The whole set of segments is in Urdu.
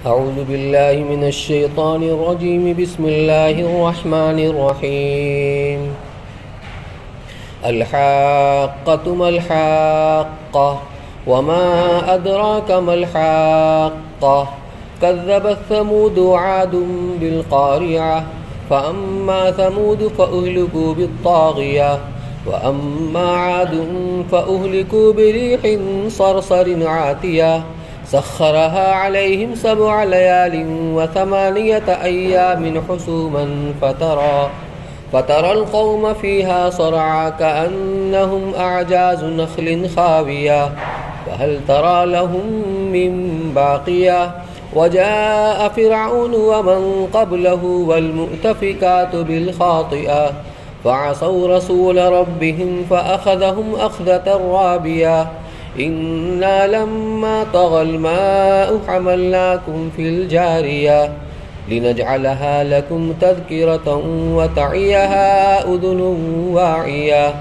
أعوذ بالله من الشيطان الرجيم. بسم الله الرحمن الرحيم. الحاقة ما الحاقة وما أدراك ما الحاقة كذبت ثمود وعاد بالقارعة فأما ثمود فأهلكوا بالطاغية وأما عاد فأهلكوا بريح صرصر عاتية سخرها عليهم 7 ليال و8 أيام حسوما فترى القوم فيها صرعى كأنهم أعجاز نخل خاوية فهل ترى لهم من باقية وجاء فرعون ومن قبله والمؤتفكات بالخاطئة فعصوا رسول ربهم فأخذهم أخذة رابية إنا لما طغى الماء حملناكم في الجارية لنجعلها لكم تذكرة وتعيها أذن واعية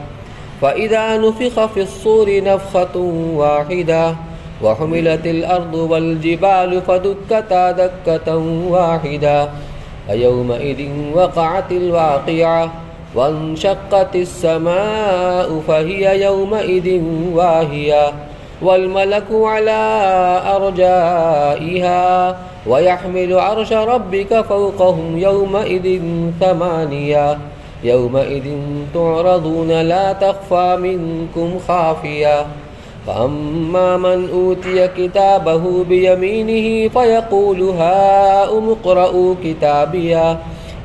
فإذا نفخ في الصور نفخة واحدة وحملت الأرض والجبال فدكتا دكة واحدة فيومئذ وقعت الواقعة وانشقت السماء فهي يومئذ واهية والملك على أرجائها ويحمل عرش ربك فوقهم يومئذ 8 يومئذ تعرضون لا تخفى منكم خافية فأما من أوتي كتابه بيمينه فيقول هاؤم اقرءوا كتابيه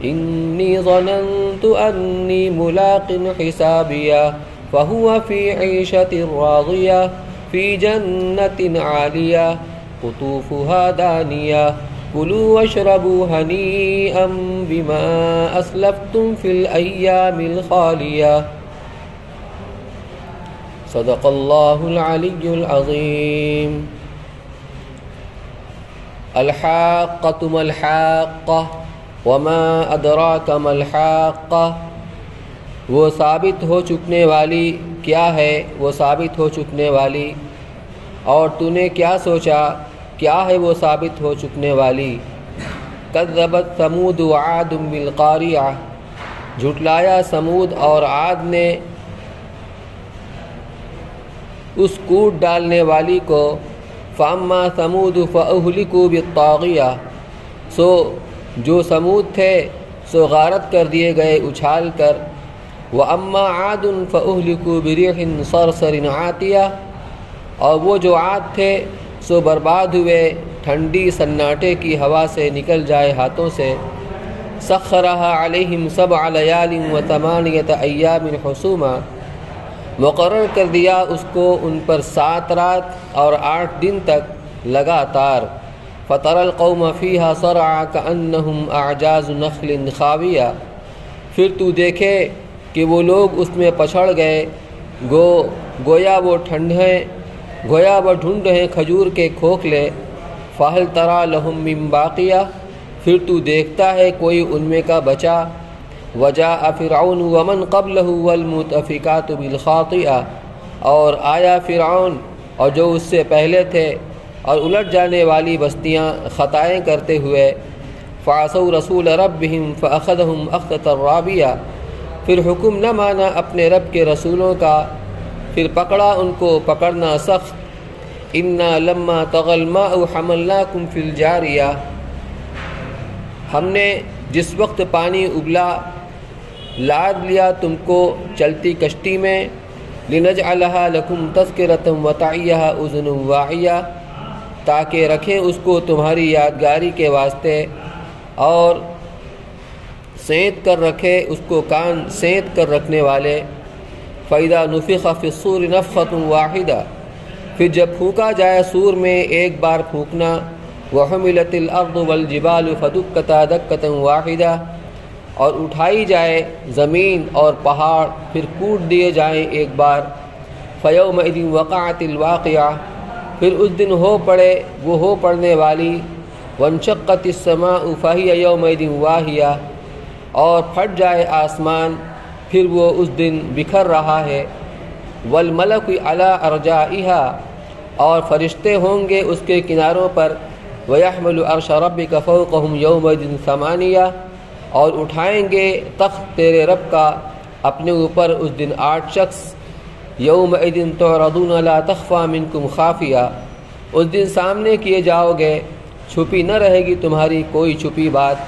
إني ظننت أني ملاق حسابية فهو في عيشة راضية في جنة عالية قطوفها دانية كلوا واشربوا هنيئا بما أسلفتم في الأيام الخالية صدق الله العلي العظيم. الحاقة ما الحاقة وما ادراک ما الحاقہ، وہ ثابت ہو چکنے والی کیا ہے، وہ ثابت ہو چکنے والی، اور تو نے کیا سوچا کیا ہے وہ ثابت ہو چکنے والی. کذبت ثمود وعاد بالقارعہ، جھٹلایا سمود اور عاد نے اس کوٹ ڈالنے والی کو. فاما ثمود فاہلکوا بالطاغیہ، سو جو سمود تھے سو غارت کر دیے گئے اچھال کر. وَأَمَّا عَادٌ فَأُهْلِكُوا بِرِيحٍ صَرْصَرٍ عَاتِيَةٍ، اور وہ جو عاد تھے سو برباد ہوئے ٹھنڈی سناٹے کی ہوا سے نکل جائے ہاتھوں سے. سَخَّرَهَا عَلَيْهِمْ 7 لَيَالٍ و8 أَيَّامٍ حُسُومًا، مقرر کر دیا اس کو ان پر 7 رات اور 8 دن تک لگاتار. فَتَرَى الْقَوْمَ فِيهَا صَرْعَى كَأَنَّهُمْ أَعْجَازُ نَخْلٍ خَاوِيَةٍ، پھر تو دیکھے کہ وہ لوگ اس میں پچھڑ گئے گویا وہ ڈھونڈ ہیں کھجور کے کھوکھلے. فَهَلْ تَرَى لَهُم مِّن بَاقِيَةٍ، پھر تو دیکھتا ہے کوئی ان میں کا بچا. وَجَاءَ فِرْعَوْنُ وَمَنْ قَبْلَهُ وَالْمُؤْتَفِكَاتُ بِالْخَاطِئَةِ، اور آیا فرعون اور جو اس سے پہلے تھے اور الٹ جانے والی بستیاں خطائیں کرتے ہوئے. فعصوا رسول ربهم فأخذهم أخذة رابية، پھر حکم نہ مانا اپنے رب کے رسولوں کا، پھر پکڑا ان کو پکڑنا سخت. انا لما طغى الماء حملناكم في الجارية، ہم نے جس وقت پانی ابلا لاد لیا تم کو چلتی کشتی میں. لنجعلها لكم تذكرة وتعيها أذن واعية، تاکہ رکھیں اس کو تمہاری یادگاری کے واسطے اور سینت کر رکھے اس کو کان سینت کر رکھنے والے. فَإِذَا نُفِخَ فِي الصُّورِ نَفْخَةٌ وَاحِدَةٌ، پھر جب پھونکا جائے سور میں ایک بار پھونکنا. وَحُمِلَتِ الْأَرْضُ وَالْجِبَالُ فَدُكَّتَا دَكَّةً وَاحِدَةً، اور اٹھائی جائے زمین اور پہاڑ پھر کوٹ دیے جائیں ایک بار. فَيَوْمَئِذٍ وَقَعَتِ الْوَاقِعَةُ، پھر اس دن ہو پڑنے والی. وَانشَقَّتِ السَّمَاءُ فَهِيَ يَوْمَئِذٍ وَاهِيَةٌ، اور پھٹ جائے آسمان پھر وہ اس دن بکھر رہا ہے. والملک علی ارجائها، اور فرشتے ہوں گے اس کے کناروں پر. وَيَحْمِلُ عَرْشَ رَبِّكَ فَوْقَهُمْ يَوْمَئِذٍ ثَمَانِيَةٌ اور اٹھائیں گے تخت تیرے رب کا اپنے اوپر اس دن 8 شخص. يَوْمَئِذٍ تُعْرَضُونَ لَا تَخْفَى مِنْكُمْ خَافِيَةٌ اس دن سامنے کیے جاؤ گے چھپی نہ رہے گی تمہاری کوئی چھپی بات.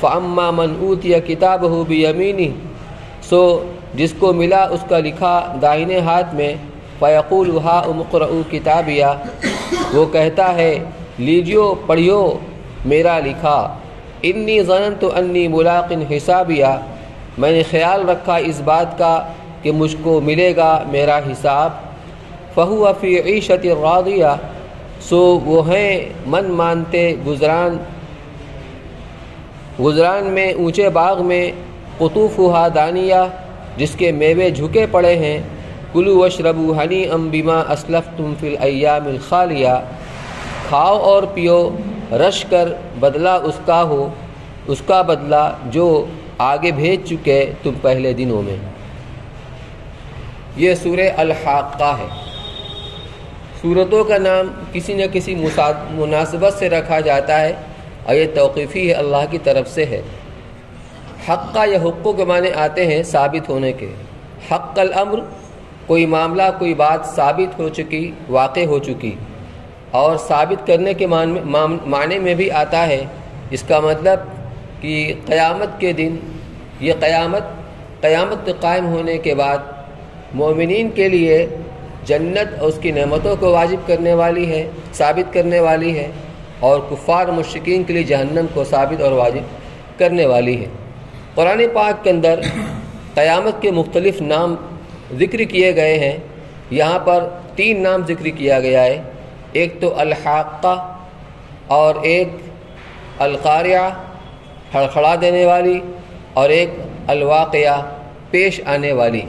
فَأَمَّا مَنْ أُوتِيَ كِتَابَهُ بِيَمِينِهِ سو جس کو ملا اس کا لکھا دائنے ہاتھ میں. فَيَقُولُ هَاؤُمُ اقْرَءُوا كِتَابِيَهْ وہ کہتا ہے لیجیو پڑھیو میرا لکھا. انی ظننت انی ملاق حسابیہ میں نے خیال رکھا اس بات کا کہ مجھ کو ملے گا میرا حساب. فہو فی عیشت راضیہ سو وہ ہیں من مانتے گزران میں اونچے باغ میں. قطوفها دانیہ جس کے میوے جھکے پڑے ہیں. کلوا واشربوا ہنیئا بما اسلفتم فی الایام الخالیہ کھاؤ اور پیو رش کر بدلہ اس کا بدلہ جو آگے بھیج چکے تم پہلے دنوں میں. یہ سورہ الحاقہ ہے. سورتوں کا نام کسی نہ کسی مناسبت سے رکھا جاتا ہے اور یہ توقیفی ہے اللہ کی طرف سے ہے. حقہ یا حقوق کے معنی آتے ہیں ثابت ہونے کے. حق الامر کوئی معاملہ کوئی بات ثابت ہو چکی واقع ہو چکی اور ثابت کرنے کے معنی میں بھی آتا ہے. اس کا مطلب کہ قیامت کے دن یہ قیامت قائم ہونے کے بعد مومنین کے لیے جنت اور اس کی نعمتوں کو واجب کرنے والی ہے ثابت کرنے والی ہے اور کفار مشرکین کے لیے جہنم کو ثابت اور واجب کرنے والی ہے. قرآن پاک کے اندر قیامت کے مختلف نام ذکر کیے گئے ہیں. یہاں پر 3 نام ذکر کیا گیا ہے. ایک تو الحاقہ اور ایک القاریہ ہڑخڑا دینے والی اور ایک الواقعہ پیش آنے والی.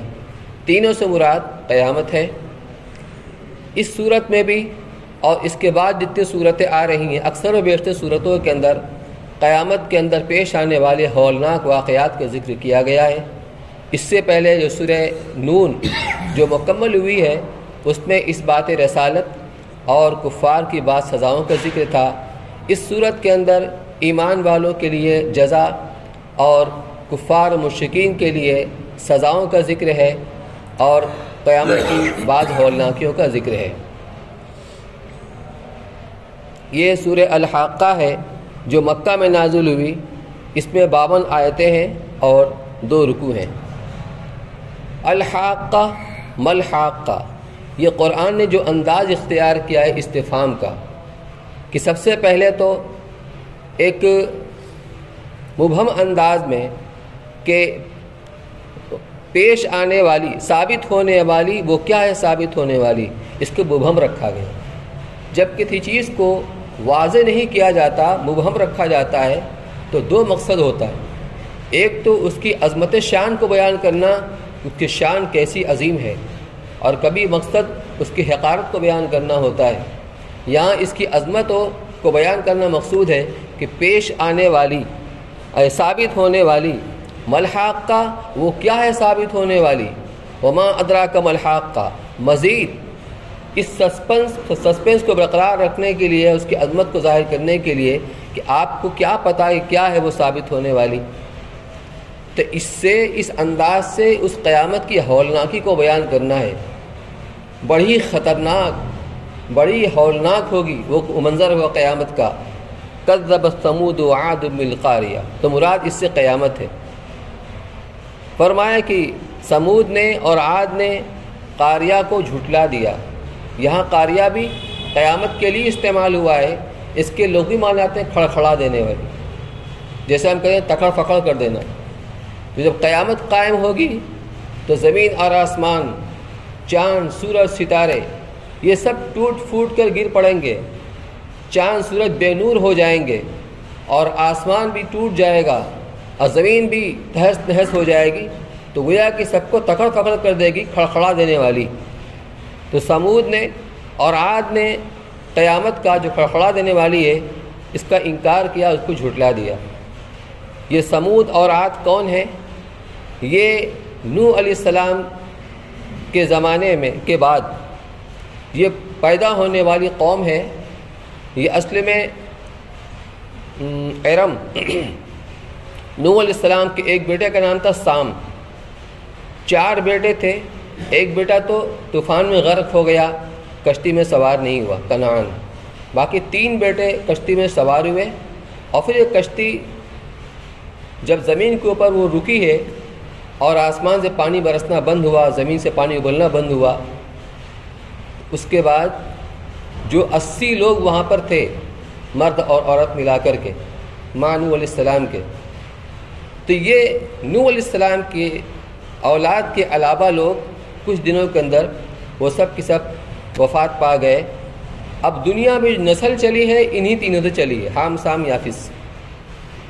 تینوں سے مراد قیامت ہے. اس صورت میں بھی اور اس کے بعد جتنی صورتیں آ رہی ہیں اکثر و بیشتر صورتوں کے اندر قیامت کے اندر پیش آنے والے ہولناک واقعات کا ذکر کیا گیا ہے. اس سے پہلے جو سورہ نون جو مکمل ہوئی ہے اس میں اس بات رسالت اور کفار کی بعض سزاؤں کا ذکر تھا. اس صورت کے اندر ایمان والوں کے لیے جزا اور کفار مشرکین کے لیے سزاؤں کا ذکر ہے اور قیامت کی بعض ہولناکیوں کا ذکر ہے. یہ سورہ الحاقہ ہے جو مکہ میں نازل ہوئی. اس میں 52 آیتیں ہیں اور 2 رکوع ہیں. الحاقہ ملحاقہ یہ قرآن نے جو انداز اختیار کیا ہے استفہام کا کہ سب سے پہلے تو ایک مبہم انداز میں کہ پیش آنے والی ثابت ہونے والی وہ کیا ہے ثابت ہونے والی اس کو مبہم رکھا گیا. جب کسی چیز کو واضح نہیں کیا جاتا مبہم رکھا جاتا ہے تو 2 مقصد ہوتا ہے. ایک تو اس کی عظمت شان کو بیان کرنا اس کی شان کیسی عظیم ہے اور کبھی مقصد اس کی حقارت کو بیان کرنا ہوتا ہے. یہاں اس کی عظمت کو بیان کرنا مقصود ہے کہ پیش آنے والی ثابت ہونے والی. ملحاقہ وہ کیا ہے ثابت ہونے والی. وما ادراک ملحاقہ مزید اس سسپنس کو برقرار رکھنے کے لیے اس کی عظمت کو ظاہر کرنے کے لیے کہ آپ کو کیا پتہ ہے کیا ہے وہ ثابت ہونے والی. تو اس انداز سے اس قیامت کی ہولناکی کو بیان کرنا ہے. بڑی خطرناک بڑی ہولناک ہوگی وہ منظر ہوا قیامت کا. کذبت ثمود وعاد بالقاریہ تو مراد اس سے قیامت ہے. فرمایا کہ ثمود نے اور عاد نے قاریہ کو جھٹلا دیا. یہاں قاریہ بھی قیامت کے لیے استعمال ہوا ہے. اس کے لغوی معنی آتے ہیں کھڑکھڑا دینے والی. جیسے ہم کہتے ہیں تکڑ پکڑ کر دینا. جب قیامت قائم ہوگی تو زمین اور آسمان چاند سورج ستارے یہ سب ٹوٹ پھوٹ کر گر پڑیں گے. چاند سورج بے نور ہو جائیں گے اور آسمان بھی ٹوٹ جائے گا اور زمین بھی تہس نہس ہو جائے گی. تو گویا کہ سب کو تکڑ پکڑ کر دے گی کھڑکھڑا دینے والی. تو ثمود نے اور عاد نے قیامت کا جو کھڑکھڑا دینے والی ہے اس کا انکار کیا اس کو جھٹلا دیا. یہ ثمود اور عاد کون ہے؟ یہ نوح علیہ السلام کے زمانے میں کے بعد یہ پیدا ہونے والی قوم ہے. یہ اصل میں ارم، نوح علیہ السلام کے ایک بیٹے کا نام تھا سام. 4 بیٹے تھے، ایک بیٹا تو طوفان میں غرق ہو گیا، کشتی میں سوار نہیں ہوا، کنعان. باقی 3 بیٹے کشتی میں سوار ہوئے، اور پھر یہ کشتی جب زمین کے اوپر وہ رکی ہے اور آسمان سے پانی برسنا بند ہوا، زمین سے پانی ابلنا بند ہوا، اس کے بعد جو 80 لوگ وہاں پر تھے، مرد اور عورت ملا کر کے، ماں نوح علیہ السلام کے، تو یہ نوح علیہ السلام کی اولاد کے علاوہ لوگ کچھ دنوں کے اندر وہ سب کی سب وفات پا گئے. اب دنیا میں نسل چلی ہے انہی تینوں سے چلی ہے، حام سام یافس،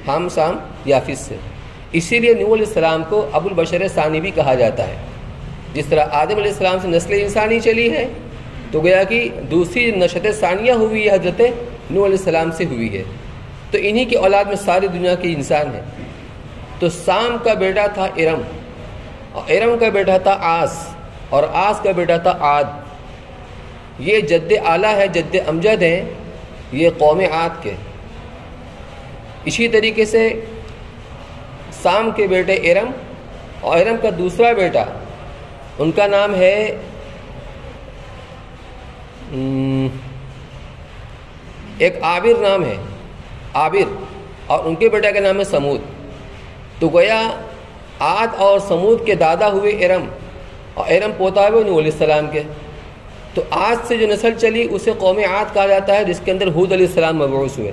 حام سام یافس سے. اسی لیے نوح علیہ السلام کو ابو البشر ثانی بھی کہا جاتا ہے. جس طرح آدم علیہ السلام سے نسل انسانی چلی ہے، تو گویا کہ دوسری نشت ثانیہ ہوئی ہے حضرت نوح علیہ السلام سے ہوئی ہے. تو انہی کی اولاد میں ساری دنیا کے انسان ہیں. تو سام کا بیٹا تھا ارم، اور ارم کا بیٹا تھا آس، اور آس کا بیٹا تھا عاد. یہ جد اعلیٰ ہے، جد امجد ہیں یہ قوم عاد کے. اسی طریقے سے سام کے بیٹے ارم، اور ارم کا دوسرا بیٹا ان کا نام ہے ایک عابر نام ہے، عابر، اور ان کے بیٹا کا نام ہے سمود. تو گویا عاد اور سمود کے دادا ہوئے ارم، اور ارم پوتا ہوئے نوح علیہ السلام کے. تو عاد سے جو نسل چلی اسے قوم عاد کہا جاتا ہے، جس کے اندر ہود علیہ السلام مبعوث ہوئے.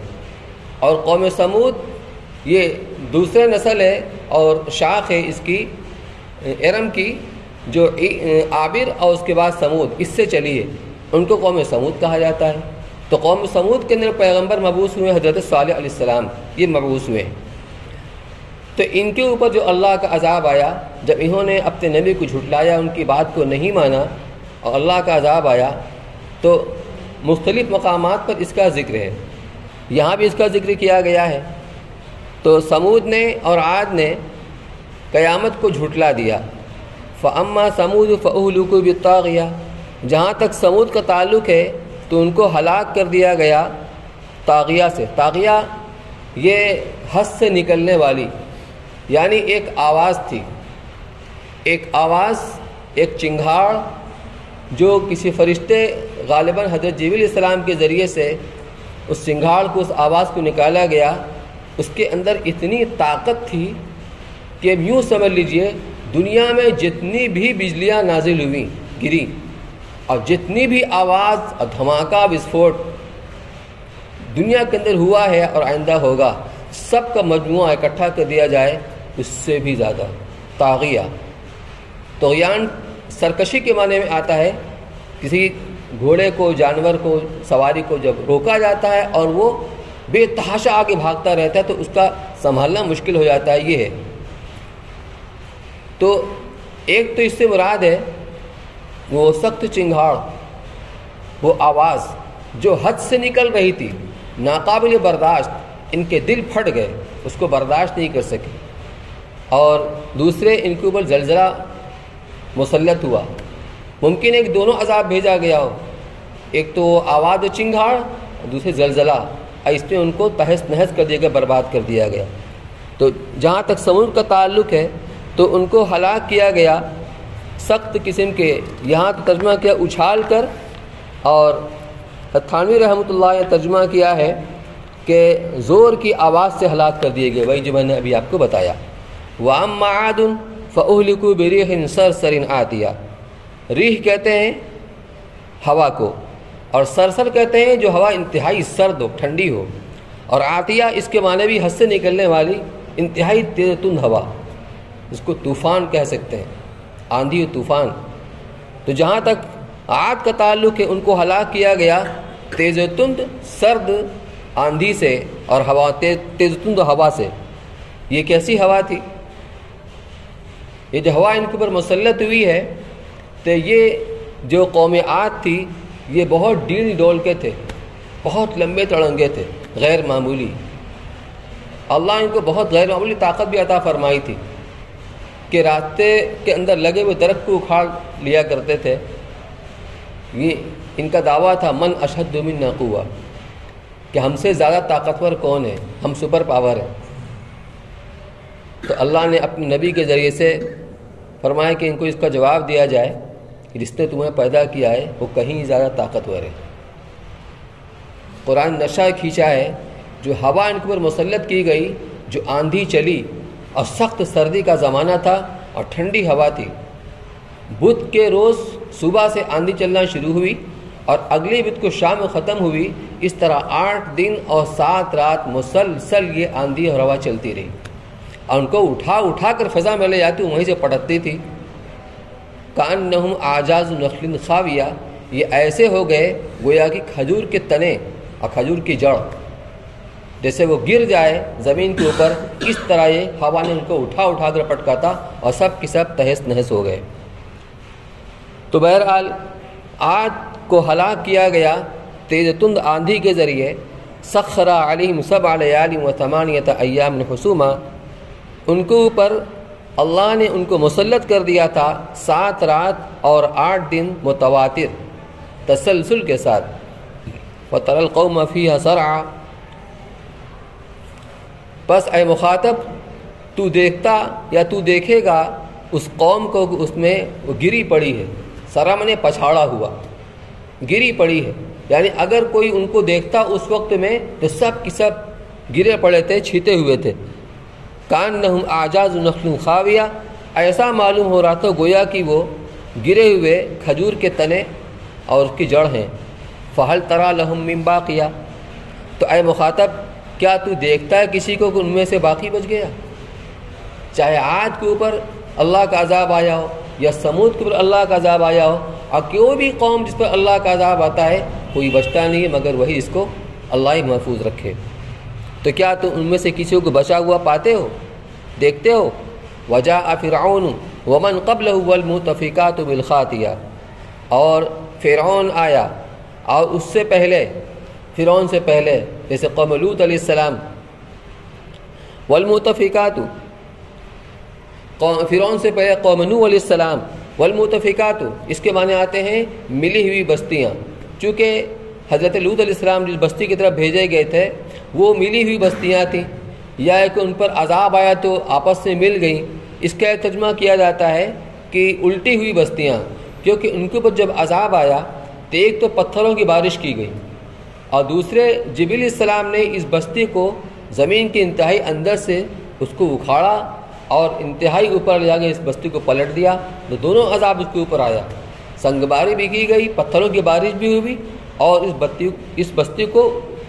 اور قوم سمود یہ دوسرے نسل ہے اور شاخ ہے اس کی ارم کی، جو عابر اور اس کے بعد سمود اس سے چلی ہے، ان کو قوم سمود کہا جاتا ہے. تو قوم سمود کے اندر پیغمبر مبعوث ہوئے حضرت صالح علیہ السلام، یہ مبعوث ہوئے. تو ان کے اوپر جو اللہ کا عذاب آیا جب انہوں نے اپنے نبی کو جھٹلایا، ان کی بات کو نہیں مانا، اور اللہ کا عذاب آیا، تو مختلف مقامات پر اس کا ذکر ہے. یہاں بھی اس کا ذکر کیا گیا ہے. تو سمود نے اور عاد نے قیامت کو جھٹلا دیا. فَأَمَّا سَمُودُ فَأُهْلِكُوا بِالطَّاغِيَةِ، جہاں تک سمود کا تعلق ہے تو ان کو ہلاک کر دیا گیا طاغیہ سے. طاغیہ یہ حد سے نکلنے والی، یعنی ایک آواز تھی، ایک آواز، ایک چنگھاڑ جو کسی فرشتے غالباً حضرت جبریل علیہ السلام کے ذریعے سے اس چنگھاڑ کو، اس آواز کو نکالا گیا. اس کے اندر اتنی طاقت تھی کہ یوں سمجھ لیجئے دنیا میں جتنی بھی بجلیاں نازل ہوئیں، گری، اور جتنی بھی آواز اور دھماکہ وسفوٹ دنیا کے اندر ہوا ہے اور آئندہ ہوگا، سب کا مجموعہ اکٹھا کر دیا جائے اس سے بھی زیادہ. طاغیہ، طغیان سرکشی کے معنی میں آتا ہے. کسی گھوڑے کو، جانور کو، سواری کو جب روکا جاتا ہے اور وہ بے تحاشا آگے بھاگتا رہتا ہے تو اس کا سنبھالنا مشکل ہو جاتا ہے. یہ ہے. تو ایک تو اس سے مراد ہے وہ سخت چنگھاڑ، وہ آواز جو حد سے نکل رہی تھی، ناقابل برداشت. ان کے دل پھٹ گئے، اس کو برداشت نہیں کر سکے. اور دوسرے ان کے اوپر زلزلہ مسلط ہوا. ممکن ہے کہ دونوں عذاب بھیجا گیا ہو، ایک تو آواز و چنگھاڑ، دوسرے زلزلہ، اور اس نے ان کو تہس نہس کر دیا گیا، برباد کر دیا گیا. تو جہاں تک سمود کا تعلق ہے تو ان کو ہلاک کیا گیا سخت قسم کے، یہاں تو ترجمہ کیا اچھال کر، اور تھانوی رحمۃ اللہ نے ترجمہ کیا ہے کہ زور کی آواز سے ہلاک کر دیے گئے، وہی جو میں نے ابھی آپ کو بتایا. وَأَمَّا عَادٌ فَأُهْلِكُوا بِرِيحٍ صَرْصَرٍ عَاتِيَةٍ، ریح کہتے ہیں ہوا کو، اور سرسر کہتے ہیں جو ہوا انتہائی سرد ہو، ٹھنڈی ہو، اور عاتیہ اس کے معنی بھی حد سے نکلنے والی انتہائی تیز تند ہوا، اس کو طوفان کہہ سکتے ہیں، آندھی و طوفان. تو جہاں تک عاد کا تعلق ہے ان کو ہلاک کیا گیا تیز و تند سرد آندھی سے اور ہوا، تیز و تند ہوا سے. یہ کیسی ہوا تھی؟ یہ جو ہوا ان کے اوپر مسلط ہوئی ہے، تو یہ جو قوم عاد تھی یہ بہت ڈیل ڈول کے تھے، بہت لمبے تڑنگے تھے، غیر معمولی. اللہ ان کو بہت غیر معمولی طاقت بھی عطا فرمائی تھی کہ راستے کے اندر لگے ہوئے درخت کو اکھاڑ لیا کرتے تھے. یہ ان کا دعویٰ تھا من اشد منا قوہ، کہ ہم سے زیادہ طاقتور کون ہے، ہم سپر پاور ہیں۔ تو اللہ نے اپنے نبی کے ذریعے سے فرمایا کہ ان کو اس کا جواب دیا جائے کہ جس نے تمہیں پیدا کیا ہے وہ کہیں زیادہ طاقتور ہے۔ قرآن نشہ کھینچا ہے، جو ہوا ان کے اوپر مسلط کی گئی، جو آندھی چلی اور سخت سردی کا زمانہ تھا اور ٹھنڈی ہوا تھی، بدھ کے روز صبح سے آندھی چلنا شروع ہوئی اور اگلی بدھ کو شام میں ختم ہوئی۔ اس طرح 8 دن اور 7 رات مسلسل یہ آندھی اور ہوا چلتی رہی اور ان کو اٹھا اٹھا کر فضا میں لے جاتی، وہیں سے پٹکتی تھی۔ کأنہم اعجاز نخل خاویہ، یہ ایسے ہو گئے گویا کہ کھجور کے تنے اور کھجور کی جڑ، جیسے وہ گر جائے زمین کے اوپر، اس طرح یہ ہوا نے ان کو اٹھا اٹھا کر پٹکاتا اور سب کی سب تہس نہس ہو گئے۔ تو بہرحال عاد کو ہلاک کیا گیا تیز تند آندھی کے ذریعے۔ سخر علیہم 7 لیال و 8 ایام حسوما، ان کے اوپر اللہ نے ان کو مسلط کر دیا تھا 7 رات اور 8 دن متواتر تسلسل کے ساتھ۔ فَتَرَى الْقَوْمَ فِيهَا صَرْعًا، بس اے مخاطب تو دیکھتا یا تو دیکھے گا اس قوم کو کہ اس میں وہ گری پڑی ہے، سرا منے پچھاڑا ہوا، گری پڑی ہے، یعنی اگر کوئی ان کو دیکھتا اس وقت میں تو سب کی سب گرے پڑے تھے، چھیتے ہوئے تھے۔ کأنہم اعجاز نخل خاویہ، ایسا معلوم ہو رہا تھا گویا کہ وہ گرے ہوئے کھجور کے تنے اور اس کی جڑ ہیں۔ فہل تری لہم من باقیہ، تو اے مخاطب کیا تو دیکھتا ہے کسی کو کہ ان میں سے باقی بچ گیا؟ چاہے عاد کے اوپر اللہ کا عذاب آیا ہو یا سمود کے اوپر اللہ کا عذاب آیا ہو، اور کوئی بھی قوم جس پر اللہ کا عذاب آتا ہے کوئی بچتا نہیں ہے مگر وہی اس کو اللہ ہی محفوظ رکھے۔ تو کیا تم ان میں سے کسی کو بچا ہوا پاتے ہو، دیکھتے ہو؟ وجاء فرعون ومن قبلہ والمؤتفکات بالخاطیہ، اور فرعون آیا اور اس سے پہلے، فرعون سے پہلے جیسے قوم لوط علیہ السلام، والمؤتفکات، فرعون سے پہلے قوم نوح علیہ السلام، والمؤتفکات اس کے معنی آتے ہیں ملی ہوئی بستیاں، چونکہ حضرت لوط علیہ السلام جس بستی کی طرف بھیجے گئے تھے وہ ملی ہوئی بستیاں تھیں، یا کہ ان پر عذاب آیا تو آپس میں مل گئیں۔ اس کا ایک ترجمہ کیا جاتا ہے کہ الٹی ہوئی بستیاں، کیونکہ ان کے اوپر جب عذاب آیا تو ایک تو پتھروں کی بارش کی گئی اور دوسرے جبریل علیہ السلام نے اس بستی کو زمین کے انتہائی اندر سے اس کو اکھاڑا اور انتہائی اوپر لے جا کے اس بستی کو پلٹ دیا، تو دونوں عذاب اس کے اوپر آیا، سنگ باری بھی کی گئی، پتھروں کی بارش بھی ہوئی اور اس بستی کو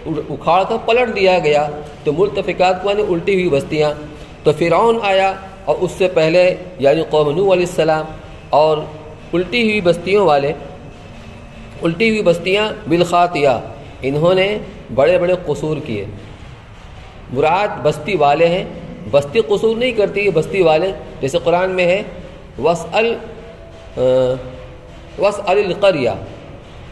اکھاڑ کر پلٹ دیا گیا۔ تو مؤتفکات مانے الٹی ہوئی بستیاں۔ تو فرعون آیا اور اس سے پہلے یعنی قوم نوح علیہ السلام، اور الٹی ہوئی بستیوں والے، الٹی ہوئی بستیاں بالخاطیہ، انہوں نے بڑے بڑے قصور کیے۔ مراد بستی والے ہیں، بستی قصور نہیں کرتی، بستی والے، جیسے قرآن میں ہے وَاسْأَلْ الْقَرْيَةَ،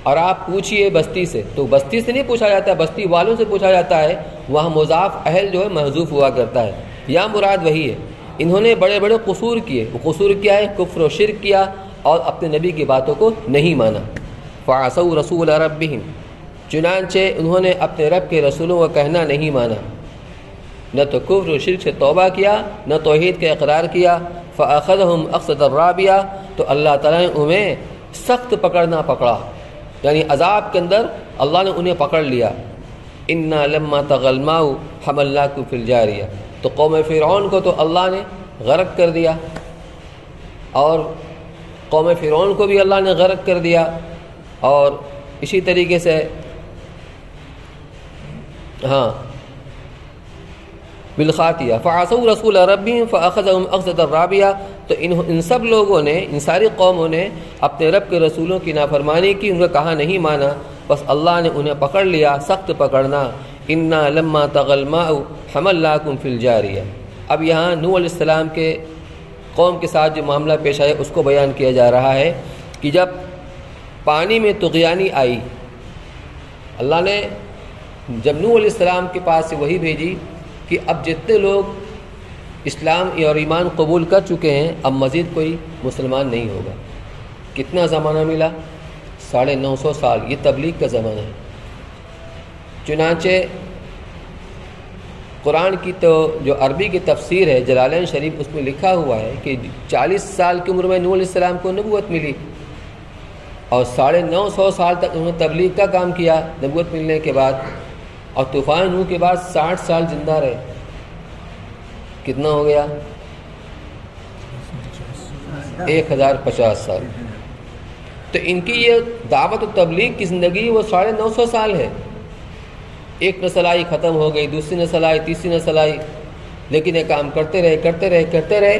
اور آپ پوچھئے بستی سے، تو بستی سے نہیں پوچھا جاتا ہے، بستی والوں سے پوچھا جاتا ہے، وہاں مضاف اہل جو ہے محذوف ہوا کرتا ہے، یا مراد وہی ہے۔ انہوں نے بڑے بڑے قصور کیے، وہ قصور کیا ہے؟ کفر و شرک کیا اور اپنے نبی کی باتوں کو نہیں مانا۔ فَعَصَوْا رَسُولَ رَبِّهِمْ، چنانچہ انہوں نے اپنے رب کے رسولوں کا کہنا نہیں مانا، نہ تو کفر و شرک سے توبہ کیا، نہ توحید کا اقرار کیا۔ فَأَخَذَهُمْ أَخْذَةً رَابِيَةً، تو اللہ تعالیٰ نے انہیں سخت پکڑنا پکڑا، یعنی عذاب کے اندر اللہ نے انہیں پکڑ لیا۔ اِنَّا لَمَّا طَغَى الْمَاءُ حَمَلْنَاكُمْ فِي الْجَارِيَةِ، تو قوم فرعون کو تو اللہ نے غرق کر دیا، اور قوم فرعون کو بھی اللہ نے غرق کر دیا، اور اسی طریقے سے بالخاطیہ فَعَصَوْا رَسُولَ رَبِّهِمْ فَأَخَذَهُمْ أَخْذَةً رَابِيَةً، تو ان سب لوگوں نے، ان ساری قوموں نے اپنے رب کے رسولوں کی نافرمانی کی، ان کا کہا نہیں مانا، بس اللہ نے انہیں پکڑ لیا سخت پکڑنا۔ اِنَّا لَمَّا طَغَى الْمَاءُ حَمَلْنَاكُمْ فِي الْجَارِيَةِ، اب یہاں نوح علیہ السلام کے قوم کے ساتھ جو معاملہ پیش آیا اس کو بیان کیا جا رہا ہے کہ جب پانی میں طغیانی آئی، اللہ نے جب نوح علیہ السلام کے پاس سے وہی بھیجی کہ اب جتنے لوگ اسلام اور ایمان قبول کر چکے ہیں اب مزید کوئی مسلمان نہیں ہوگا۔ کتنا زمانہ ملا؟ 950 سال، یہ تبلیغ کا زمانہ ہے۔ چنانچہ قرآن کی تو جو عربی کی تفسیر ہے جلالین شریف، اس میں لکھا ہوا ہے کہ 40 سال کی عمر میں نوح علیہ السلام کو نبوت ملی اور 950 سال تک انہوں نے تبلیغ کا کام کیا نبوت ملنے کے بعد، اور طوفان نوح کے بعد 60 سال زندہ رہے۔ کتنا ہو گیا؟ 1050 سال۔ تو ان کی یہ دعوت و تبلیغ کی زندگی وہ 950 سال ہے۔ ایک نسل آئی ختم ہو گئی، دوسری نسل آئی، تیسری نسل آئی، لیکن یہ کام کرتے رہے۔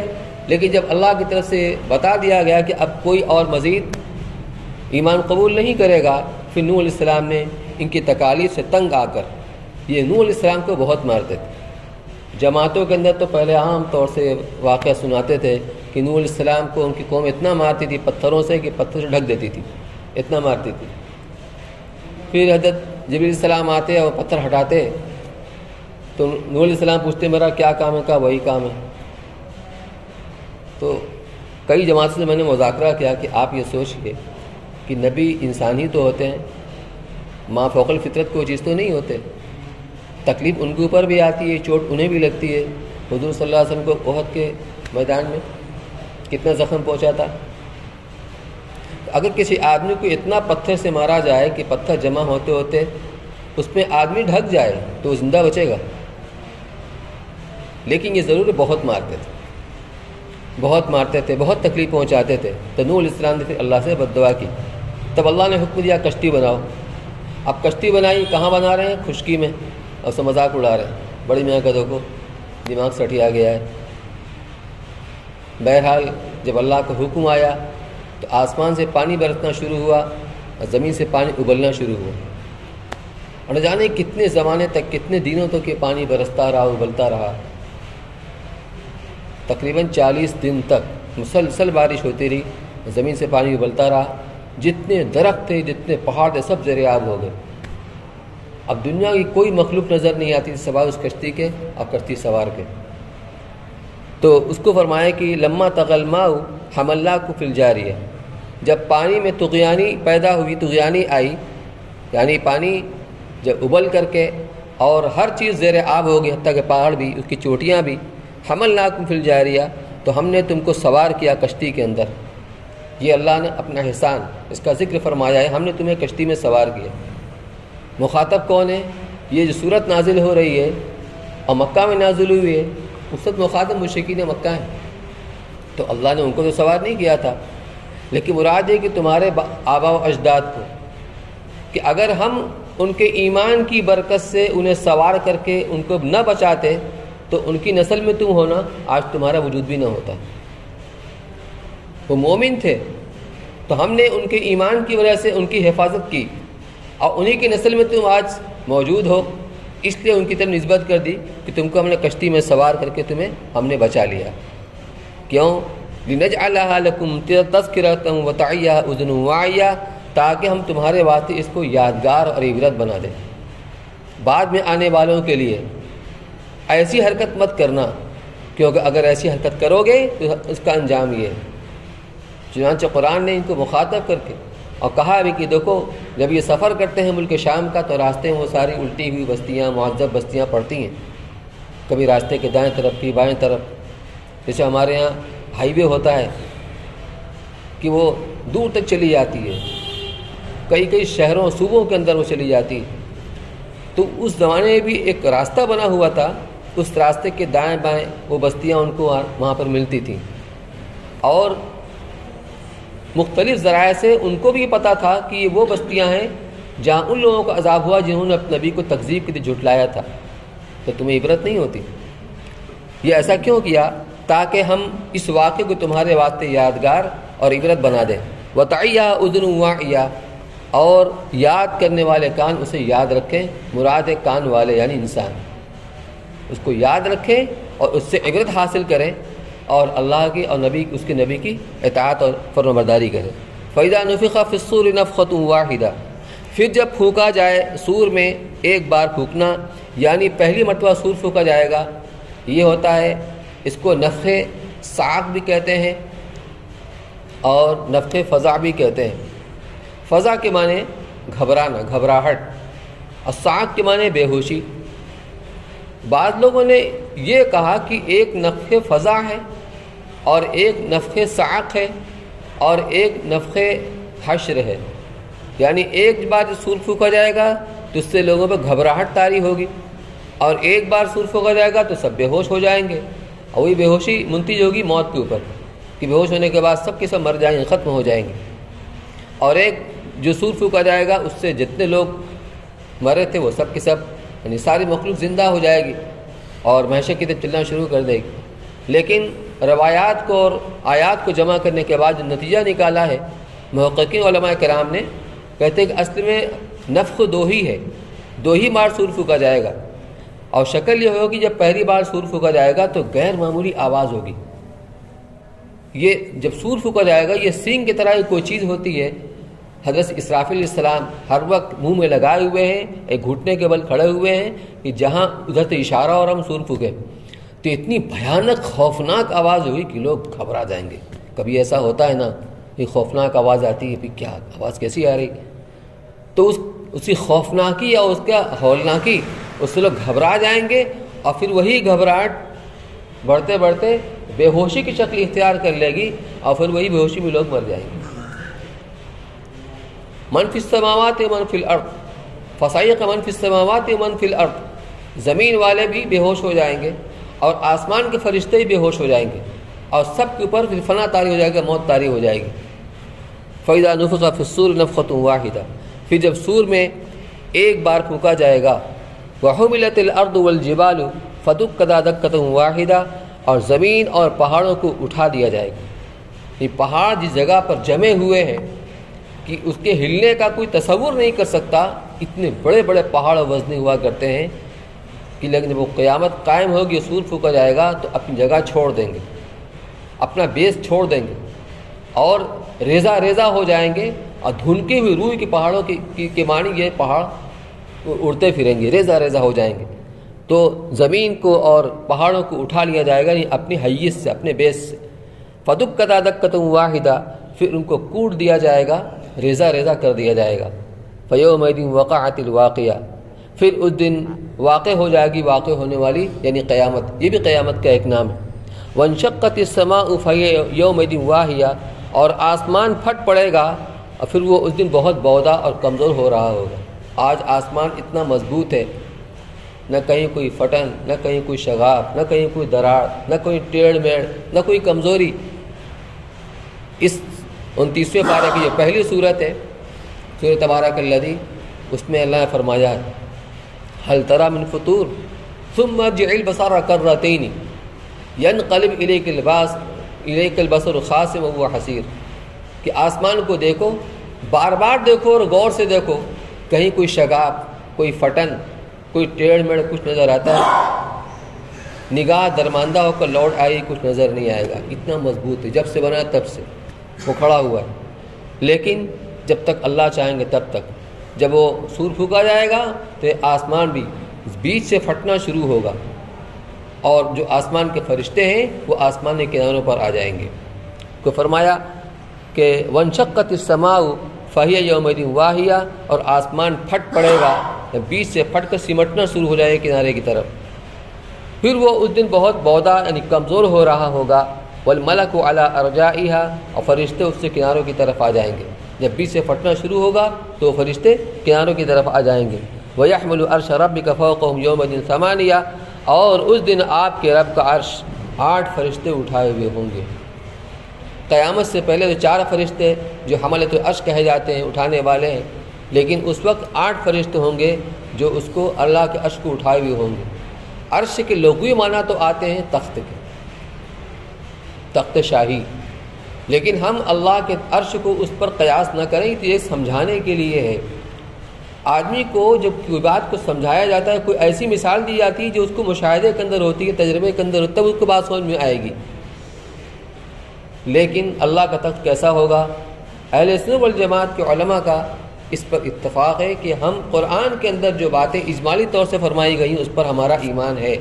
لیکن جب اللہ کی طرف سے بتا دیا گیا کہ اب کوئی اور مزید ایمان قبول نہیں کرے گا، پھر نوح علیہ السلام نے ان کی تکالیف سے تنگ آ کر یہ نوح علیہ السلام کو بہت مارتے تھے۔ جماعتوں کے اندر تو پہلے عام طور سے واقعہ سناتے تھے کہ نوح علیہ السلام کو ان کی قوم اتنا مارتی تھی پتھروں سے کہ پتھر سے ڈھک دیتی تھی، اتنا مارتی تھی۔ پھر حضرت جبریل علیہ السلام آتے اور پتھر ہٹاتے تو نوح علیہ السلام پوچھتے میرا کیا کام ہے؟ کہا وہی کام ہے۔ تو کئی جماعتوں سے میں نے مذاکرہ کیا کہ آپ یہ سوچئے کہ نبی انسان ہی تو ہوتے ہیں، ماں فوق الفطرت کوئی چیز تو نہیں ہوتے، تکلیف ان کے اوپر بھی آتی ہے، چوٹ انہیں بھی لگتی ہے۔ حضور صلی اللہ علیہ وسلم کو احد کے میدان میں کتنا زخم پہنچا تھا۔ اگر کسی آدمی کو اتنا پتھر سے مارا جائے کہ پتھر جمع ہوتے ہوتے اس میں آدمی ڈھک جائے تو وہ زندہ بچے گا، لیکن یہ ضرور بہت مارتے تھے، بہت تکلیف پہنچاتے تھے۔ تو نوح علیہ السلام نے پھر اللہ سے بد دعا کی، تب اللہ نے حکم دیا کشتی بناؤ۔ اب کشتی بنائی، کہاں بنا رہے ہیں؟ خشکی میں، اور اسے مذاق اڑا رہے ہیں، بڑی میاں کدوں کو دماغ سٹیا گیا ہے۔ بہرحال جب اللہ کا حکم آیا تو آسمان سے پانی برسنا شروع ہوا اور زمین سے پانی ابلنا شروع ہوا، اور نہ جانے کتنے زمانے تک، کتنے دنوں تک یہ پانی برستا رہا، ابلتا رہا۔ تقریباً 40 دن تک مسلسل بارش ہوتی رہی، زمین سے پانی ابلتا رہا، جتنے درخت تھے، جتنے پہاڑ تھے، سب زیر آب ہو گئے۔ اب دنیا کی کوئی مخلوق نظر نہیں آتی سوائے اس کشتی کے اور کشتی سوار کے۔ تو اس کو فرمایا کہ لما طغى الماء حملناكم في الجاریہ، جب پانی میں طغیانی پیدا ہوئی، طغیانی آئی، یعنی پانی جب ابل کر کے اور ہر چیز زیر آب ہو گئی، حتیٰ کہ پہاڑ بھی، اس کی چوٹیاں بھی، حملناکم فی الجاریہ، تو ہم نے تم کو سوار کیا کشتی کے اندر۔ یہ اللہ نے اپنا احسان، اس کا ذکر فرمایا ہے، ہم نے تمہیں کشتی میں سوار کیا۔ مخاطب کون ہے؟ یہ جو صورت نازل ہو رہی ہے اور مکہ میں نازل ہوئی ہے، اس وقت مخاطب مشرکین مکہ ہیں، تو اللہ نے ان کو تو سوار نہیں کیا تھا، لیکن مراد ہے کہ تمہارے آباء و اجداد کو، کہ اگر ہم ان کے ایمان کی برکت سے انہیں سوار کر کے ان کو نہ بچاتے تو ان کی نسل میں تم ہونا، آج تمہارا وجود بھی نہ ہوتا۔ وہ مومن تھے تو ہم نے ان کے ایمان کی وجہ سے ان کی حفاظت کی، اور انہی کی نسل میں تم آج موجود ہو، اس لیے ان کی طرف نسبت کر دی کہ تم کو ہم نے کشتی میں سوار کر کے تمہیں ہم نے بچا لیا۔ کیوں؟ لِنَجْعَلَهَا لَكُمْ تَذْكِرَةً وَتَعِيَّهَا أُذُنٌ وَاعِيَةٌ، تاکہ ہم تمہارے واسطے اس کو یادگار اور عبرت بنا دیں، بعد میں آنے والوں کے لیے۔ ایسی حرکت مت کرنا، کیونکہ اگر ایسی حرکت کرو گے تو اس کا انجام یہ ہے۔ چنانچہ قرآن نے ان کو مخاطب کر کے اور کہا بھی کہ دیکھو، جب یہ سفر کرتے ہیں ملک شام کا تو راستے میں وہ ساری الٹی ہوئی بستیاں، معذب بستیاں پڑتی ہیں، کبھی راستے کے دائیں طرف کی بائیں طرف۔ جیسے ہمارے یہاں ہائی وے ہوتا ہے کہ وہ دور تک چلی جاتی ہے، کئی شہروں صوبوں کے اندر وہ چلی جاتی ہے۔ تو اس زمانے میں بھی ایک راستہ بنا ہوا تھا، اس راستے کے دائیں بائیں وہ بستیاں ان کو وہاں پر ملتی تھیں، اور مختلف ذرائع سے ان کو بھی پتہ تھا کہ یہ وہ بستیاں ہیں جہاں ان لوگوں کا عذاب ہوا جنہوں نے اپنے نبی کو تکذیب کی تھی، جھٹلایا تھا۔ تو تمہیں عبرت نہیں ہوتی؟ یہ ایسا کیوں کیا؟ تاکہ ہم اس واقعے کو تمہارے واسطے یادگار اور عبرت بنا دیں۔ وَتَعِيَّهَا أُذُنٌ وَاعِيَةٌ، اور یاد کرنے والے کان اسے یاد رکھیں، مراد ہے کان والے یعنی انسان، اس کو یاد رکھیں اور اس سے عبرت حاصل کریں، اور اللہ کی اور اس کے نبی کی اطاعت اور فرمانبرداری کریں۔ فَإِذَا نُفِخَ فِي الصُّورِ نَفْخَةٌ وَاحِدَةٌ، پھر جب پھونکا جائے سور میں، ایک بار پھونکنا، یعنی پہلی مرتبہ سور پھونکا جائے گا، یہ ہوتا ہے، اس کو نفخ صاعق بھی کہتے ہیں اور نفخ فزع بھی کہتے ہیں۔ فزع کے معنی گھبرانا، گھبراہٹ، الصعق کے معنی بے ہوشی۔ بعض لوگوں نے یہ کہا کہ ایک نفخ فضا ہے اور ایک نفخ صعق ہے اور ایک نفخ حشر ہے، یعنی ایک بار جب سور پھونکا جائے گا تو اس سے لوگوں پہ گھبراہٹ طاری ہوگی، اور ایک بار سور پھونکا جائے گا تو سب بے ہوش ہو جائیں گے، اور وہی بے ہوشی منتج ہوگی موت کے اوپر کہ بے ہوش ہونے کے بعد سب کے سب مر جائیں گے، ختم ہو جائیں گے۔ اور ایک جو سور پھونکا جائے گا اس سے جتنے لوگ مرے تھے وہ سب کے سب، یعنی ساری مخلوق زندہ ہو جائے گی اور محشر کی طرف چلنا شروع کر دے گی۔ لیکن روایات کو اور آیات کو جمع کرنے کے بعد جو نتیجہ نکالا ہے محققین علماء کرام نے، کہتے ہیں کہ اصل میں نفخ دو ہی ہے، دو ہی بار سور پھونکا جائے گا، اور شکل یہ ہوگی جب پہلی بار سور پھونکا جائے گا تو غیر معمولی آواز ہوگی۔ یہ جب سور پھونکا جائے گا یہ سینگ کی طرح کوئی چیز ہوتی ہے، حضرت اسرافیل علیہ السلام ہر وقت منہ میں لگائے ہوئے ہیں، ایک گھٹنے کے بل کھڑے ہوئے ہیں کہ جہاں ادھر سے اشارہ اور ہم سور پھونکے تو اتنی بھیانک خوفناک آواز ہوئی کہ لوگ گھبرا جائیں گے۔ کبھی ایسا ہوتا ہے نا، یہ خوفناک آواز آتی ہے، پھر کیا آواز کیسی آ رہی، تو اسی خوفناکی یا اس کا ہولناکی اس سے لوگ گھبرا جائیں گے، اور پھر وہی گھبراہٹ بڑھتے بڑھتے بے ہوشی کی شکل اختیار کر لے گی، اور پھر وہی بے ہوشی میں لوگ مر جائیں گے۔ من فی السماوات و من فی الارض فصیق من فی السماوات و من فی الارض، زمین والے بھی بے ہوش ہو جائیں گے اور آسمان کے فرشتے بھی بے ہوش ہو جائیں گے، اور سب کے اوپر پھر فنا طاری ہو جائے گا، موت طاری ہو جائے گی۔ فَإِذَا نُفِخَ فِي الصُّورِ نَفْخَةٌ وَاحِدَةٌ، پھر جب سور میں ایک بار پھونکا جائے گا، وَحُمِلَتِ الْأَرْضُ وَالْجِبَالُ فَدُكَّتَا دَكَّةً وَاحِدَةً، اور زمین اور پہاڑوں کو اٹھا دیا جائے گا۔ یہ پہاڑ جس جگہ پر جمے ہوئے ہیں کہ اس کے ہلنے کا کوئی تصور نہیں کر سکتا، اتنے بڑے بڑے پہاڑ وزنی ہوا کرتے ہیں کہ لیکن جب وہ قیامت قائم ہوگی، سور پھونکا جائے گا تو اپنی جگہ چھوڑ دیں گے، اپنا بیس چھوڑ دیں گے اور ریزہ ریزہ ہو جائیں گے، اور دھنکی ہوئی روح کے پہاڑوں کی معنی یہ پہاڑ اڑتے پھریں گے، ریزہ ریزہ ہو جائیں گے۔ تو زمین کو اور پہاڑوں کو اٹھا لیا جائے گا اپنی حیث سے، اپنے بیس سے۔ فَدُكَّتَا دَكَّةً وَاحِدَةً، پھر ان کو کوٹ دیا جائے گا، ریزہ ریزہ کر دیا جائے گا۔ فَيَوْمَئِذٍ وَقَعَتِ الْوَاقِعَةُ، پھر اس دن واقع ہو جائے گی واقع ہونے والی یعنی قیامت، یہ بھی قیامت کا ایک نام ہے۔ وَانشَقَّتِ السَّمَاءُ فَهِيَ يَوْمَئِذٍ وَاهِيَةٌ، اور آسمان پھٹ پڑے گا اور پھر وہ اس دن بہت بودا اور کمزور ہو رہا ہوگا۔ آج آسمان اتنا مضبوط ہے، نہ کہیں کوئی پھٹن، نہ کہیں کوئی شگاف، نہ کہیں کوئی دراڑ، نہ کوئی ٹیڑھ میڑ، نہ کوئی کمزوری۔ اس 29ویں پارے کی جو پہلی صورت ہے سورۃ تبارک الذی، اس میں اللہ نے فرمایا ہے هل ترى من فطور ثم ارجع البصر كرتين ينقلب اليك البصر خاسئا وهو حسير، کہ آسمان کو دیکھو، بار بار دیکھو اور غور سے دیکھو، کہیں کوئی شگاف، کوئی پھٹن، کوئی ٹیڑھ میڑ کچھ نظر آتا ہے؟ نگاہ درماندہ ہو کر لوٹ آئی، کچھ نظر نہیں آئے گا، اتنا مضبوط ہے، جب سے بنا تب سے وہ کھڑا ہوا ہے۔ لیکن جب تک اللہ چاہیں گے تب تک، جب وہ سور پھونکا جائے گا تو آسمان بھی بیچ سے پھٹنا شروع ہوگا، اور جو آسمان کے فرشتے ہیں وہ آسمان کے کناروں پر آ جائیں گے۔ کو فرمایا کہ وَانشَقَّتِ السَّمَاءُ فَهِيَ يَوْمَئِذٍ وَاهِيَةٌ، اور آسمان پھٹ پڑے گا، بیچ سے پھٹ کر سمٹنا شروع ہو جائے کنارے کی طرف۔ پھر وہ اس دن بہت بودا یعنی کمزور ہو رہا ہوگا۔ وَالْمَلَكُ عَلَىٰ أَرْجَائِهَا، اور فرشتے اس سے کناروں کی طرف آ جائیں گے۔ جب بیچ سے پھٹنا شروع ہوگا تو فرشتے کناروں کی طرف آ جائیں گے۔ وَيَحْمِلُ عَرْشَ رَبِّكَ فَوْقَهُمْ يَوْمَئِذٍ ثَمَانِيَةٌ، اور اس دن آپ کے رب کا عرش 8 فرشتے اٹھائے ہوئے ہوں گے۔ قیامت سے پہلے تو 4 فرشتے جو حملۃ العرش کہے جاتے ہیں، اٹھانے والے ہیں، لیکن اس وقت 8 فرشتے ہوں گے جو اس کو اللہ کے عرش کو اٹھائے ہوئے ہوں گے۔ عرش کے لغوی معنی تو آتے ہیں تخت کے، تخت شاہی، لیکن ہم اللہ کے عرش کو اس پر قیاس نہ کریں، تو یہ سمجھانے کے لیے ہے۔ آدمی کو جب کوئی بات کو سمجھایا جاتا ہے، کوئی ایسی مثال دی جاتی ہے جو اس کو مشاہدے کے اندر ہوتی ہے، تجربے کے اندر ہوتی ہے، تب اس کو بات سمجھ میں آئے گی۔ لیکن اللہ کا تخت کیسا ہوگا؟ اہل سنت والجماعت کے علماء کا اس پر اتفاق ہے کہ ہم قرآن کے اندر جو باتیں اجمالی طور سے فرمائی گئی اس پر ہمارا ایمان ہے۔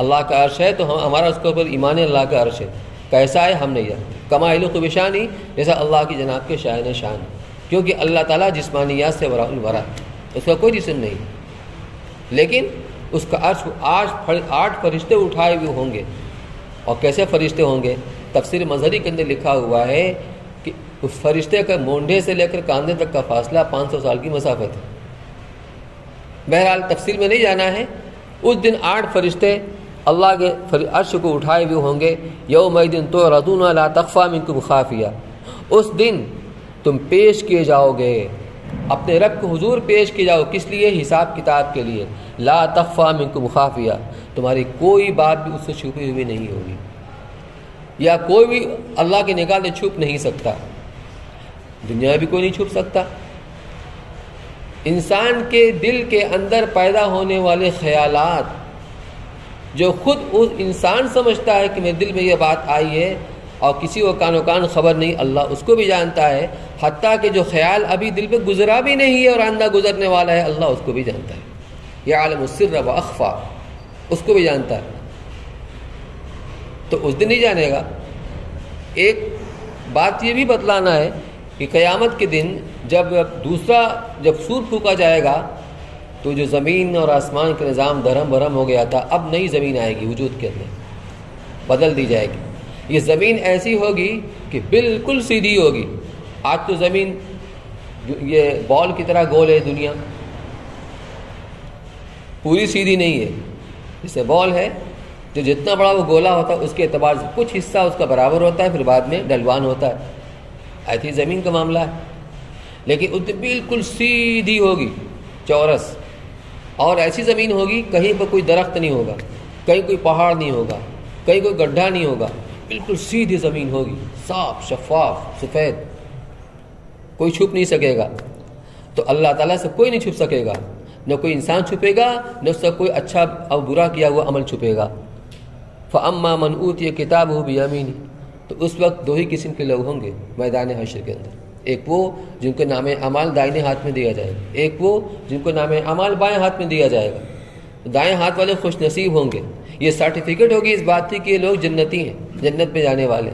اللہ کا عرش ہے تو ہمارا اس کے اوپر ایمان ہے، اللہ کا عرش ہے، کیسا ہے ہم نہیں جانتے۔ کما علق بشانی، جیسا اللہ کی جناب کے شاعن شان، کیونکہ اللہ تعالیٰ جسمانیات سے وراء الورا، اس کا کوئی جسم نہیں، لیکن اس کا عرش آج 8 فرشتے اٹھائے ہوئے ہوں گے۔ اور کیسے فرشتے ہوں گے؟ تفسیر مظہری کے اندر لکھا ہوا ہے کہ اس فرشتے کا مونڈے سے لے کر کاندھے تک کا فاصلہ 500 سال کی مسافت ہے۔ بہرحال تفصیل میں نہیں جانا ہے۔ اس دن 8 فرشتے اللہ کے عرش کو اٹھائے ہوئے ہوں گے۔ یومئذ تعرضون لا تخفی منکم خافیہ، اس دن تم پیش کیے جاؤ گے، اپنے رب کو حضور پیش کیے جاؤ، کس لیے؟ حساب کتاب کے لیے۔ لا تخفی منکم خافیہ، تمہاری کوئی بات بھی اس سے چھپی ہوئی نہیں ہوگی، یا کوئی بھی اللہ کی نگاہ سے چھپ نہیں سکتا، دنیا میں بھی کوئی نہیں چھپ سکتا۔ انسان کے دل کے اندر پیدا ہونے والے خیالات جو خود اس انسان سمجھتا ہے کہ میرے دل میں یہ بات آئی ہے اور کسی کو کان و کان خبر نہیں، اللہ اس کو بھی جانتا ہے، حتیٰ کہ جو خیال ابھی دل پہ گزرا بھی نہیں ہے اور آئندہ گزرنے والا ہے، اللہ اس کو بھی جانتا ہے۔ یعلم السر واخفی، اس کو بھی جانتا ہے، تو اس دن نہیں جانے گا۔ ایک بات یہ بھی بتلانا ہے کہ قیامت کے دن جب سور پھونکا جائے گا تو جو زمین اور آسمان کا نظام دھرم بھرم ہو گیا تھا، اب نئی زمین آئے گی وجود کے اندر، بدل دی جائے گی۔ یہ زمین ایسی ہوگی کہ بالکل سیدھی ہوگی۔ آج تو زمین یہ بال کی طرح گول ہے، دنیا پوری سیدھی نہیں ہے، جیسے بال ہے جو جتنا بڑا وہ گولا ہوتا ہے اس کے اعتبار سے کچھ حصہ اس کا برابر ہوتا ہے، پھر بعد میں ڈلوان ہوتا ہے، ایسی زمین کا معاملہ ہے۔ لیکن اس بالکل سیدھی ہوگی، چورس، اور ایسی زمین ہوگی کہیں پر کوئی درخت نہیں ہوگا، کہیں کوئی پہاڑ نہیں ہوگا، کہیں کوئی گڈھا نہیں ہوگا، بالکل سیدھی زمین ہوگی، صاف شفاف سفید، کوئی چھپ نہیں سکے گا۔ تو اللہ تعالیٰ سے کوئی نہیں چھپ سکے گا، نہ کوئی انسان چھپے گا، نہ اس سے کوئی اچھا اور برا کیا ہوا عمل چھپے گا۔ فَأَمَّا مَنْ أُوتِيَ كِتَابَهُ بِيَمِينِهِ، تو اس وقت دو ہی قسم کے لوگ ہوں گے میدان حشر کے اندر، ایک وہ جن کو نام اعمال دائیں ہاتھ میں دیا جائے گا، ایک وہ جن کو نام اعمال بائیں ہاتھ میں دیا جائے گا۔ دائیں ہاتھ والے خوش نصیب ہوں گے، یہ سرٹیفکیٹ ہوگی اس بات کی کہ یہ لوگ جنتی ہیں، جنت میں جانے والے۔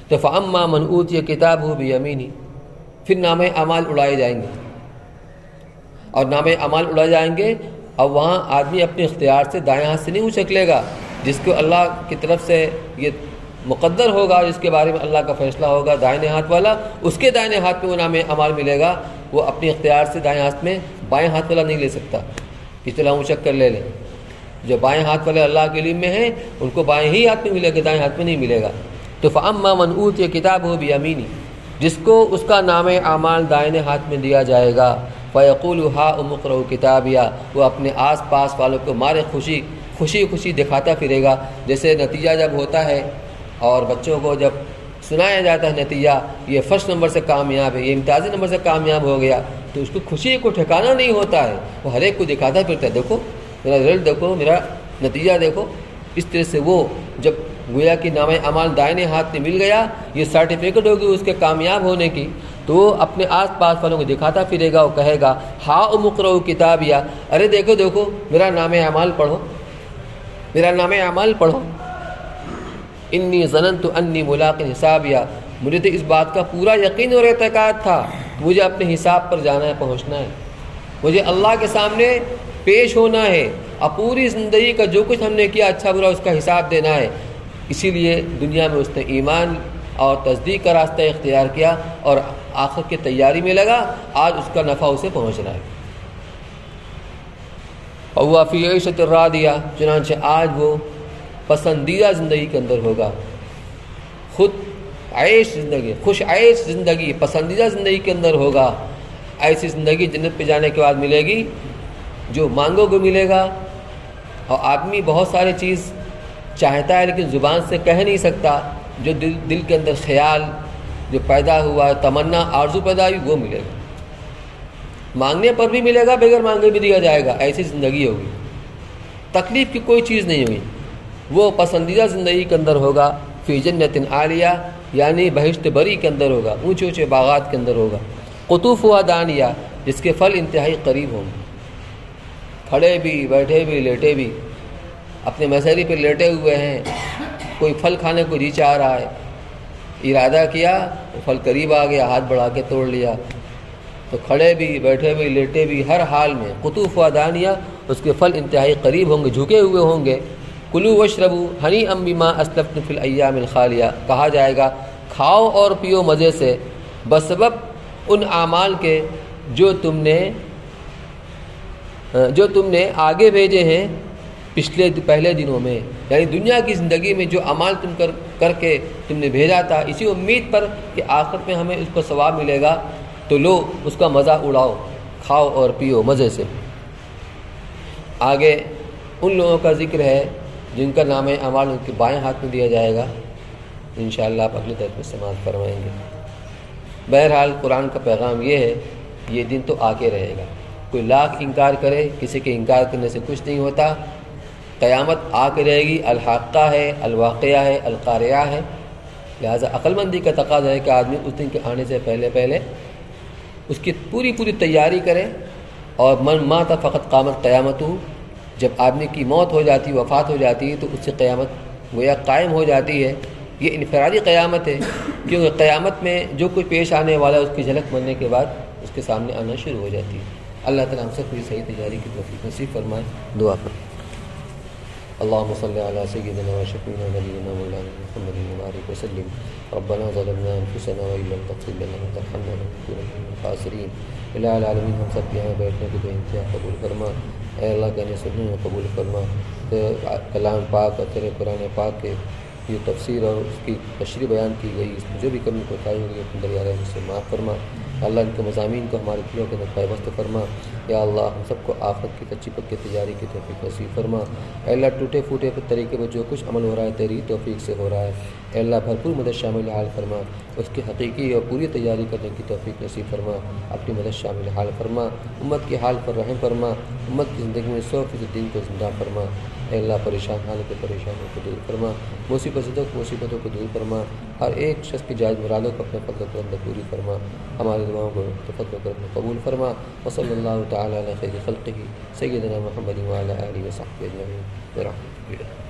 تو فَأَمَّا مَنْ أُوتِيَ كِتَابَهُ بِيَمِينِهِ، پھر نام اعمال اڑائے جائیں گے، اور نام اعمال اڑائے جائیں گے، اور وہاں آدمی اپنے اختیار سے دائیں ہاتھ سے نہیں اچک لے گا، جس کو اللہ کی طرف سے یہ مقدر ہوگا، جس کے بارے میں اللہ کا فیصلہ ہوگا، دائیں ہاتھ والا، اس کے دائیں ہاتھ میں وہ نام اعمال ملے گا، وہ اپنے اختیار سے دائیں ہاتھ میں بائیں ہاتھ والا نہیں لے سکتا کہ چلا اچک کر لے لے۔ جو بائیں ہاتھ والے اللہ کے علم میں ہیں ان کو بائیں ہی ہاتھ میں ملے گا، دائیں ہاتھ میں نہیں ملے گا۔ تو فَأَمَّا مَنْ أُوتِيَ كِتَابَهُ بِيَمِينِهِ، جس کو اس کا نام اعمال دائیں ہاتھ میں دیا جائے گا، فَيَقُولُ هَاؤُمُ اقْرَءُوا كِتَابِيَهْ، وہ اپنے آس پاس والوں کو مارے خوشی دکھاتا پھرے گا۔ جیسے نتیجہ جب ہوتا ہے اور بچوں کو جب سنایا جاتا ہے نتیجہ، یہ فرسٹ نمبر سے کامیاب ہے، یہ امتیازی نمبر سے کامیاب ہو گیا، تو اس کو خوشی کو ٹھکانا نہیں ہوتا ہے، وہ ہر ایک کو دکھاتا پھرتا ہے، دیکھو میرا رزلٹ، دیکھو میرا نتیجہ دیکھو۔ اس طرح سے وہ جب گویا کہ نام اعمال دائیں ہاتھ میں مل گیا، یہ سرٹیفکیٹ ہوگی اس کے کامیاب ہونے کی، تو وہ اپنے آس پاس والوں کو دکھاتا پھرے گا، وہ کہے گا ہاؤم اقرؤوا کتابیہ، ارے دیکھو دیکھو میرا نام اعمال پڑھو، میرا نام اعمال پڑھو۔ انی ظننت انی ملاق حسابیہ، مجھے تو اس بات کا پورا یقین اور اعتقاد تھا کہ مجھے اپنے حساب پر جانا ہے، پہنچنا ہے، مجھے اللہ کے سامنے پیش ہونا ہے، اور پوری زندگی کا جو کچھ ہم نے کیا اچھا برا اس کا حساب دینا ہے۔ اسی لیے دنیا میں اس نے ایمان اور تصدیق کا راستہ اختیار کیا اور آخرت کی تیاری میں لگا، آج اس کا نفع اسے پہنچ رہا ہے۔ اور فی عیشۃ راضیہ، چنانچہ آج وہ پسندیدہ زندگی کے اندر ہوگا، خود عیش زندگی، خوش عیش زندگی، پسندیدہ زندگی کے اندر ہوگا۔ ایسی زندگی جنت پہ جانے کے بعد ملے گی جو مانگو گے ملے گا۔ اور آدمی بہت ساری چیز چاہتا ہے لیکن زبان سے کہہ نہیں سکتا، جو دل کے اندر خیال جو پیدا ہوا ہے، تمنا آرزو پیدا ہوئی، وہ ملے گا، مانگنے پر بھی ملے گا، بغیر مانگے بھی دیا جائے گا۔ ایسی زندگی ہوگی، تکلیف کی کوئی چیز نہیں ہوگی، وہ پسندیدہ زندگی کے اندر ہوگا۔ فی جنت عالیہ، یعنی بہشت بری کے اندر ہوگا، اونچے اونچے باغات کے اندر ہوگا۔ قطوفها دانیہ، جس کے پھل انتہائی قریب ہوں گے، کھڑے بھی بیٹھے بھی لیٹے بھی، اپنے مسیری پہ لیٹے ہوئے ہیں، کوئی پھل کھانے کو جی چاہ رہا ہے، ارادہ کیا، پھل قریب آ گیا، ہاتھ بڑھا کے توڑ لیا، تو کھڑے بھی، بیٹھے بھی، لیٹے بھی، ہر حال میں قطوف و دانیہ اس کے پھل انتہائی قریب ہوں گے، جھکے ہوئے ہوں گے۔ کلوا واشربوا ہنیئا بما اسلفتم فی الایام الخالیہ، کہا جائے گا کھاؤ اور پیو مزے سے بسبب ان اعمال کے جو تم نے آگے بھیجے ہیں پہلے دنوں میں، یعنی دنیا کی زندگی میں جو اعمال تم کر کے تم نے بھیجا تھا، اسی امید پر کہ آخرت میں ہمیں اس کو ثواب ملے گا، تو لو اس کا مزہ اڑاؤ، کھاؤ اور پیو مزے سے۔ آگے ان لوگوں کا ذکر ہے جن کا نام اعمال ان کے بائیں ہاتھ میں دیا جائے گا، انشاءاللہ آپ اگلی طرف میں استعمال فرمائیں گے۔ بہرحال قرآن کا پیغام یہ ہے، یہ دن تو آ کے رہے گا، کوئی لاکھ انکار کرے، کسی کے انکار کرنے سے کچھ نہیں ہوتا۔ قیامت آ کے رہے گی، الحاقہ ہے، الواقعہ ہے، القاریہ ہے، لہٰذا عقل مندی کا تقاضا ہے کہ آدمی اس دن کے آنے سے پہلے اس کی پوری تیاری کرے۔ اور من مات فقط قامت قیامت، جب آدمی کی موت ہو جاتی، وفات ہو جاتی ہے، تو اس سے قیامت گویا قائم ہو جاتی ہے۔ یہ انفرادی قیامت ہے، کیونکہ قیامت میں جو کوئی پیش آنے والا ہے اس کی جھلک مرنے کے بعد اس کے سامنے آنا شروع ہو جاتی ہے۔ اللہ تعالیٰ ہم سب کی صحیح تیاری کی توفیق نصیب فرمائے۔ دعا کریں۔ اللهم صل على سيدنا وشفيعنا ونبينا مولانا محمد وبارك وسلم۔ ربنا ظلمنا انفسنا وان لم تغفر لنا وترحمنا لنكونن من الخاسرين۔ الہ العالمین ہم سب یہاں بیٹھنے کو بے انتہا قبول فرما، اے اللہ کہنے سننے کو قبول فرما، کلام پاک اور تیرے قرآن پاک کے یہ تفسیر اور اس کی تشریح بیان کی گئی، اس میں جو بھی کمی کوتاہی ہوئی اپنے دریا رحم سے معاف فرما۔ اللہ ان کے مضامین کو ہمارے دلوں کے اندر پیوست فرما۔ یا اللہ ہم سب کو آخرت کی سچی پکی تجاری کی توفیق نصیب فرما۔ اے اللہ ٹوٹے پھوٹے طریقے پر جو کچھ عمل ہو رہا ہے تیری توفیق سے ہو رہا ہے، اے اللہ بھرپور مدد شامل حال فرما، اس کی حقیقی اور پوری تیاری کرنے کی توفیق نصیب فرما، اپنی مدد شامل حال فرما، امت کی حال پر رحم فرما، امت کی زندگی میں 100% دین کو زندہ فرما۔ اے اللہ پریشان حال کے پریشانوں کو دور فرما، مصیبتوں کو دور فرما، ہر ایک شخص کی جائز مرادوں کو اپنے فضل و کرم سے پوری فرما، ہماری دعاؤں کو فضل و کرم سے قبول فرما۔ وصلی اللہ تعالی علی خیر خلقہ سیدنا محمد وعلی آلہ وصحبہ اجمعین برحمتک۔